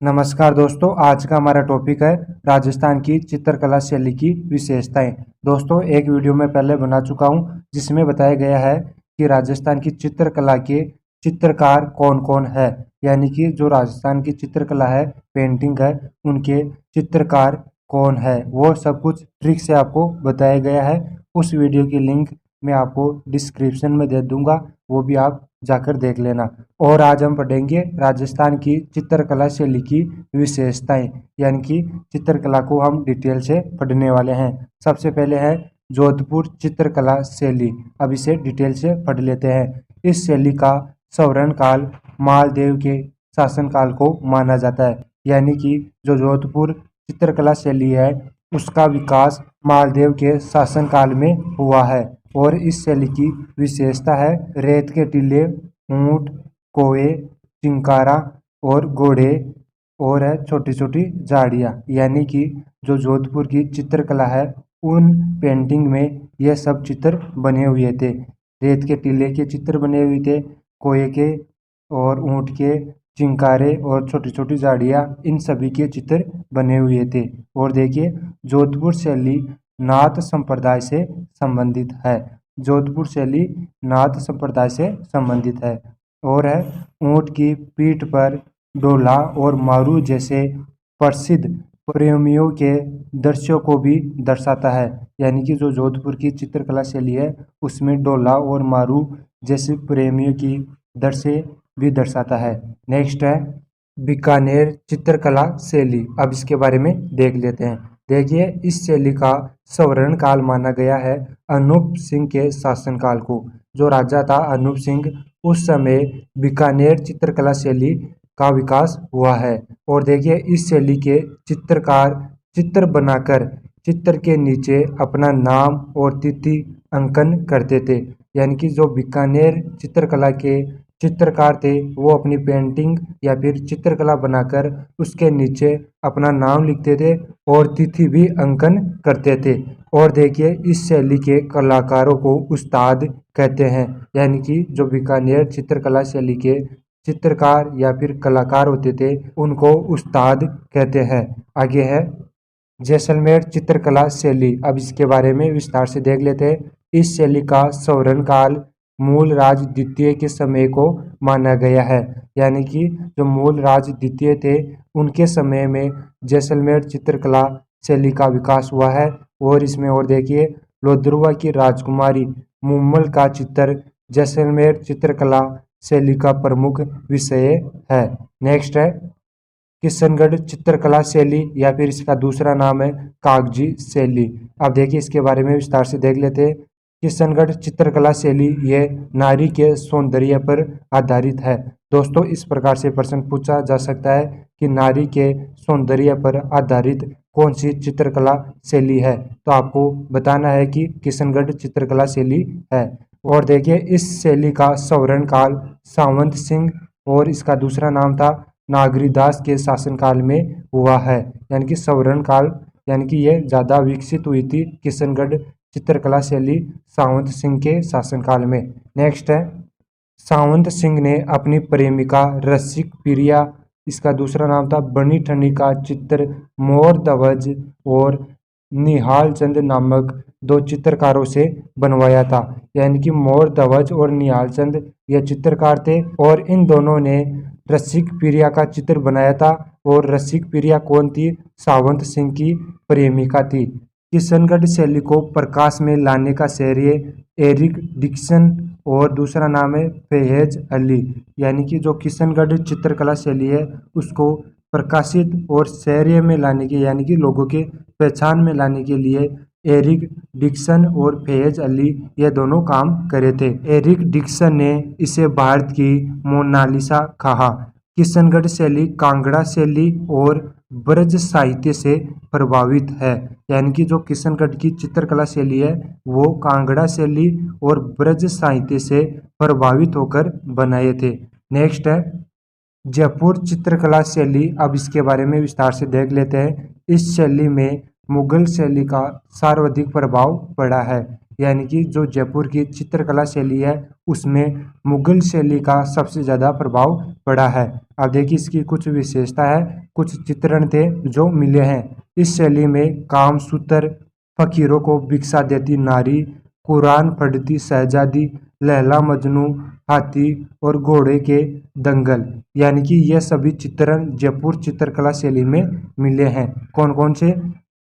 नमस्कार दोस्तों, आज का हमारा टॉपिक है राजस्थान की चित्रकला शैली की विशेषताएं। दोस्तों, एक वीडियो में पहले बना चुका हूं जिसमें बताया गया है कि राजस्थान की चित्रकला के चित्रकार कौन कौन है, यानी कि जो राजस्थान की चित्रकला है, पेंटिंग है, उनके चित्रकार कौन है, वो सब कुछ ट्रिक से आपको बताया गया है। उस वीडियो की लिंक मैं आपको डिस्क्रिप्शन में दे दूंगा, वो भी आप जाकर देख लेना। और आज हम पढ़ेंगे राजस्थान की चित्रकला शैली की विशेषताएं, यानी कि चित्रकला को हम डिटेल से पढ़ने वाले हैं। सबसे पहले है जोधपुर चित्रकला शैली। अब इसे डिटेल से पढ़ लेते हैं। इस शैली का स्वर्ण काल मालदेव के शासनकाल को माना जाता है, यानी कि जो जोधपुर चित्रकला शैली है उसका विकास मालदेव के शासनकाल में हुआ है। और इस शैली की विशेषता है रेत के टीले, ऊंट, कोए, चिंकारा और घोड़े, और है छोटी छोटी झाड़ियाँ। यानी कि जो जोधपुर की चित्रकला है उन पेंटिंग में यह सब चित्र बने हुए थे। रेत के टीले के चित्र बने हुए थे, कोए के और ऊंट के, चिंकारे और छोटी छोटी झाड़ियाँ, इन सभी के चित्र बने हुए थे। और देखिए, जोधपुर शैली नाथ संप्रदाय से संबंधित है। जोधपुर शैली नाथ संप्रदाय से संबंधित है। और है ऊंट की पीठ पर डोला और मारू जैसे प्रसिद्ध प्रेमियों के दृश्यों को भी दर्शाता है। यानी कि जो जोधपुर की चित्रकला शैली है उसमें डोला और मारू जैसे प्रेमियों की दृश्य भी दर्शाता है। नेक्स्ट है बीकानेर चित्रकला शैली। अब इसके बारे में देख लेते हैं। देखिए, इस शैली का स्वर्ण काल माना गया है अनूप सिंह के शासनकाल को। जो राजा था अनूप सिंह, उस समय बीकानेर चित्रकला शैली का विकास हुआ है। और देखिए, इस शैली के चित्रकार चित्र बनाकर चित्र के नीचे अपना नाम और तिथि अंकन करते थे। यानी कि जो बीकानेर चित्रकला के चित्रकार थे वो अपनी पेंटिंग या फिर चित्रकला बनाकर उसके नीचे अपना नाम लिखते थे और तिथि भी अंकन करते थे। और देखिए, इस शैली के कलाकारों को उस्ताद कहते हैं। यानी कि जो बीकानेर चित्रकला शैली के चित्रकार या फिर कलाकार होते थे उनको उस्ताद कहते हैं। आगे है जैसलमेर चित्रकला शैली। अब इसके बारे में विस्तार से देख लेते हैं। इस शैली का स्वर्ण काल मूल राज द्वितीय के समय को माना गया है। यानी कि जो मूल राज द्वितीय थे उनके समय में जैसलमेर चित्रकला शैली का विकास हुआ है। और इसमें और देखिए, लोद्रुवा की राजकुमारी मुम्मल का चित्र जैसलमेर चित्रकला शैली का प्रमुख विषय है। नेक्स्ट है किशनगढ़ चित्रकला शैली, या फिर इसका दूसरा नाम है कागजी शैली। अब देखिए, इसके बारे में विस्तार से देख लेते हैं। किशनगढ़ चित्रकला शैली ये नारी के सौंदर्य पर आधारित है। दोस्तों, इस प्रकार से प्रश्न पूछा जा सकता है कि नारी के सौंदर्य पर आधारित कौन सी चित्रकला शैली है, तो आपको बताना है कि किशनगढ़ चित्रकला शैली है। और देखिए, इस शैली का स्वर्ण काल सावंत सिंह और इसका दूसरा नाम था नागरीदास के शासनकाल में हुआ है। यानी कि स्वर्ण काल, यानी कि यह ज़्यादा विकसित हुई थी किशनगढ़ चित्रकला शैली सावंत सिंह के शासनकाल में। नेक्स्ट है सावंत सिंह ने अपनी प्रेमिका रसिक प्रिया, इसका दूसरा नाम था बनी ठनी का चित्र मोर ध्वज और निहाल चंद नामक दो चित्रकारों से बनवाया था। यानी कि मोर ध्वज और निहाल चंद ये चित्रकार थे और इन दोनों ने रसिक प्रिया का चित्र बनाया था। और रसिक प्रिया कौन थी? सावंत सिंह की प्रेमिका थी। किशनगढ़ शैली को प्रकाश में लाने का श्रेय एरिक डिक्सन और दूसरा नाम है फैयज अली। यानी कि जो किशनगढ़ चित्रकला शैली है उसको प्रकाशित और श्रेय में लाने के, यानी कि लोगों के पहचान में लाने के लिए एरिक डिक्सन और फैयज अली ये दोनों काम करे थे। एरिक डिक्सन ने इसे भारत की मोनालिसा कहा। किशनगढ़ शैली कांगड़ा शैली और ब्रज साहित्य से प्रभावित है। यानी कि जो किशनगढ़ की चित्रकला शैली है वो कांगड़ा शैली और ब्रज साहित्य से प्रभावित होकर बनाए थे। नेक्स्ट है जयपुर चित्रकला शैली। अब इसके बारे में विस्तार से देख लेते हैं। इस शैली में मुगल शैली का सर्वाधिक प्रभाव पड़ा है। यानी कि जो जयपुर की चित्रकला शैली है उसमें मुगल शैली का सबसे ज़्यादा प्रभाव पड़ा है। अब देखिए इसकी कुछ विशेषता है, कुछ चित्रण थे जो मिले हैं। इस शैली में कामसूत्र, फकीरों को भिक्षा देती नारी, कुरान पढ़ती शहजादी, लैला मजनू, हाथी और घोड़े के दंगल, यानी कि यह सभी चित्रण जयपुर चित्रकला शैली में मिले हैं। कौन कौन से?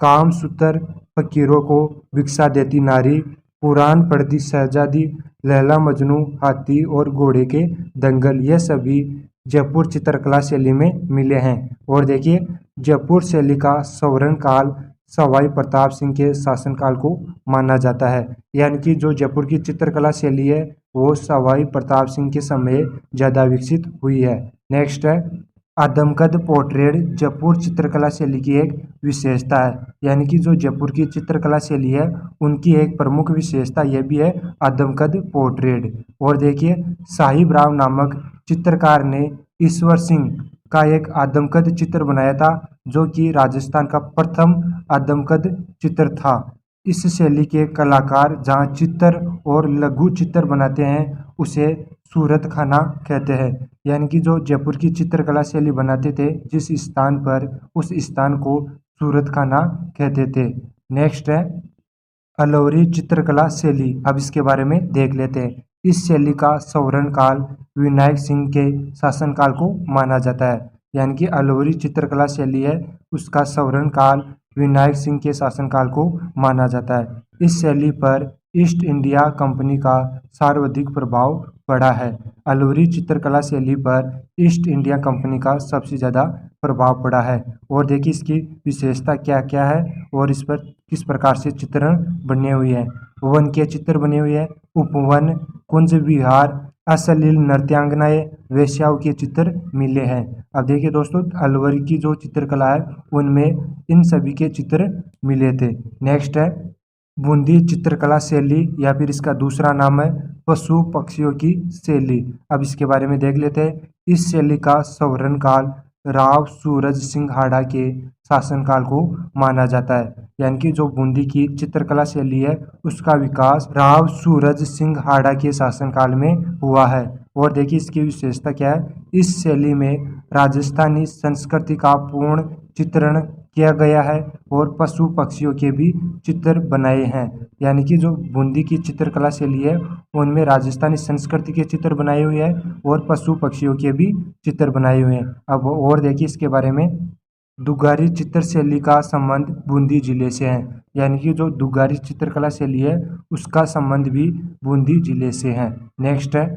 कामसूत्र, फकीरों को भिक्षा देती नारी, कुरान पढ़ती शहजादी, लैला मजनू, हाथी और घोड़े के दंगल, ये सभी जयपुर चित्रकला शैली में मिले हैं। और देखिए जयपुर शैली का स्वर्ण काल सवाई प्रताप सिंह के शासनकाल को माना जाता है, यानी कि जो जयपुर की चित्रकला शैली है वो सवाई प्रताप सिंह के समय ज़्यादा विकसित हुई है। नेक्स्ट है आदमकद पोर्ट्रेट जयपुर चित्रकला शैली की एक विशेषता है, यानी कि जो जयपुर की चित्रकला शैली है उनकी एक प्रमुख विशेषता यह भी है आदमकद पोर्ट्रेट। और देखिए साहिब राव नामक चित्रकार ने ईश्वर सिंह का एक आदमकद चित्र बनाया था, जो कि राजस्थान का प्रथम आदमकद चित्र था। इस शैली के कलाकार जहाँ चित्र और लघु चित्र बनाते हैं उसे सूरत खाना कहते हैं, यानी कि जो जयपुर की चित्रकला शैली बनाते थे जिस स्थान पर, उस स्थान को सूरत खाना कहते थे। नेक्स्ट है अलौरी चित्रकला शैली। अब इसके बारे में देख लेते हैं। इस शैली का स्वर्ण काल विनायक सिंह के शासनकाल को माना जाता है, यानी कि अलौरी चित्रकला शैली है उसका स्वर्ण काल विनायक सिंह के शासनकाल को माना जाता है। इस शैली पर ईस्ट इंडिया कंपनी का सर्वाधिक प्रभाव पड़ा है। अलौरी चित्रकला शैली पर ईस्ट इंडिया कंपनी का सबसे ज़्यादा प्रभाव पड़ा है। और देखिए इसकी विशेषता क्या क्या है और इस पर किस प्रकार से चित्रण बने हुए हैं। वन के चित्र बने हुए हैं, उपवन, कुंज विहार, अश्लील नृत्यांगनाएं, वेश्याओं के चित्र मिले हैं। अब देखिए दोस्तों अलवरी की जो चित्रकला है उनमें इन सभी के चित्र मिले थे। नेक्स्ट है बूंदी चित्रकला शैली, या फिर इसका दूसरा नाम है पशु पक्षियों की शैली। अब इसके बारे में देख लेते हैं। इस शैली का स्वर्ण काल राव सूरज सिंह हाड़ा के शासनकाल को माना जाता है, यानी कि जो बूंदी की चित्रकला शैली है उसका विकास राव सूरज सिंह हाड़ा के शासनकाल में हुआ है। और देखिए इसकी विशेषता क्या है। इस शैली में राजस्थानी संस्कृति का पूर्ण चित्रण किया गया है और पशु पक्षियों के भी चित्र बनाए हैं, यानी कि जो बूंदी की चित्रकला शैली है उनमें राजस्थानी संस्कृति के चित्र बनाए हुए हैं और पशु पक्षियों के भी चित्र बनाए हुए हैं। अब और देखिए इसके बारे में दुगारी चित्र शैली का संबंध बूंदी जिले से है, यानी कि जो दुगारी चित्रकला शैली है उसका संबंध भी बूंदी जिले से है। नेक्स्ट है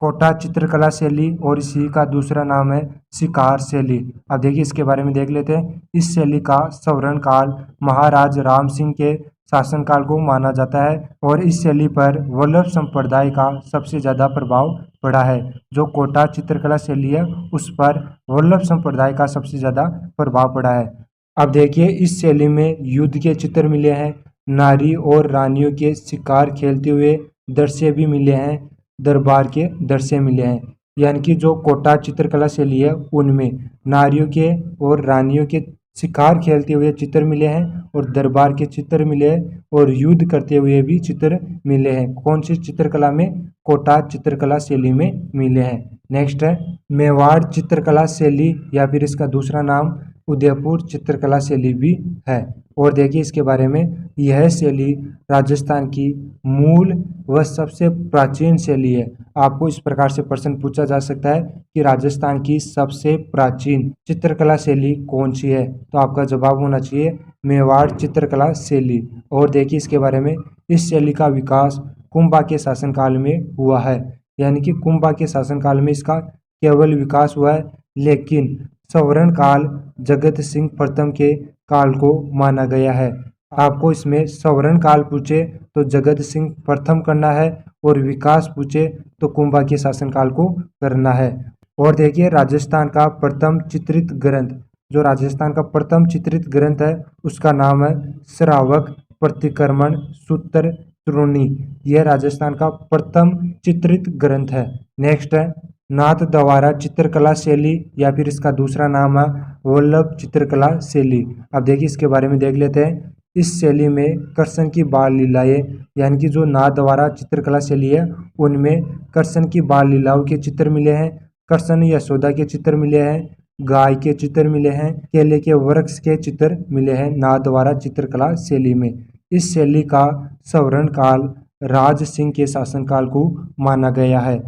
कोटा चित्रकला शैली, और इसी का दूसरा नाम है शिकार शैली। अब देखिए इसके बारे में देख लेते हैं। इस शैली का स्वर्ण काल महाराज राम सिंह के शासनकाल को माना जाता है और इस शैली पर वल्लभ संप्रदाय का सबसे ज़्यादा प्रभाव पड़ा है। जो कोटा चित्रकला शैली है उस पर वल्लभ संप्रदाय का सबसे ज़्यादा प्रभाव पड़ा है। अब देखिए इस शैली में युद्ध के चित्र मिले हैं, नारी और रानियों के शिकार खेलते हुए दृश्य भी मिले हैं, दरबार के दृश्य मिले हैं, यानी कि जो कोटा चित्रकला शैली है उनमें नारियों के और रानियों के शिकार खेलते हुए चित्र मिले हैं और दरबार के चित्र मिले हैं और युद्ध करते हुए भी चित्र मिले हैं। कौन सी चित्रकला में? कोटा चित्रकला शैली में मिले हैं। नेक्स्ट है मेवाड़ चित्रकला शैली, या फिर इसका दूसरा नाम उदयपुर चित्रकला शैली भी है। और देखिए इसके बारे में, यह शैली राजस्थान की मूल व सबसे प्राचीन शैली है। आपको इस प्रकार से प्रश्न पूछा जा सकता है कि राजस्थान की सबसे प्राचीन चित्रकला शैली कौन सी है, तो आपका जवाब होना चाहिए मेवाड़ चित्रकला शैली। और देखिए इसके बारे में, इस शैली का विकास कुंभा के शासनकाल में हुआ है, यानी कि कुंभा के शासनकाल में इसका केवल विकास हुआ है, लेकिन स्वर्ण काल जगत सिंह प्रथम के काल को माना गया है। आपको इसमें स्वर्ण काल पूछे तो जगत सिंह प्रथम करना है और विकास पूछे तो कुंभा के शासनकाल को करना है। और देखिए राजस्थान का प्रथम चित्रित ग्रंथ, जो राजस्थान का प्रथम चित्रित ग्रंथ है उसका नाम है श्रावक प्रतिक्रमण सूत्र त्रोणी। यह राजस्थान का प्रथम चित्रित ग्रंथ है। नेक्स्ट है नाथ द्वारा चित्रकला शैली, या फिर इसका दूसरा नाम है वल्लभ चित्रकला शैली। अब देखिए इसके बारे में देख लेते हैं। इस शैली में कृष्ण की बाल लीलाएं यानी कि जो नाथद्वारा चित्रकला शैली है उनमें कृष्ण की बाल लीलाओं के चित्र मिले हैं, कृष्ण यशोदा के चित्र मिले हैं, गाय के चित्र मिले हैं, केले के वृक्ष के चित्र मिले हैं नाथद्वारा चित्रकला शैली में। इस शैली का स्वर्ण काल राज सिंह के शासनकाल को माना गया है।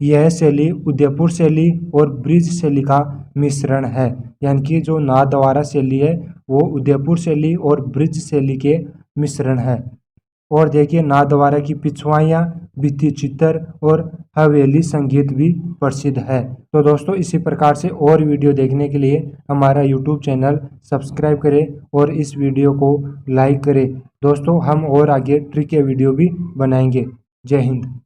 यह शैली उदयपुर शैली और ब्रिज शैली का मिश्रण है, यानी कि जो नाथद्वारा शैली है वो उदयपुर शैली और ब्रिज शैली के मिश्रण है। और देखिए नाथद्वारा की पिछवाइयाँ, भित्ति चित्र और हवेली संगीत भी प्रसिद्ध है। तो दोस्तों इसी प्रकार से और वीडियो देखने के लिए हमारा यूट्यूब चैनल सब्सक्राइब करें और इस वीडियो को लाइक करें। दोस्तों हम और आगे ट्रिक के वीडियो भी बनाएंगे। जय हिंद।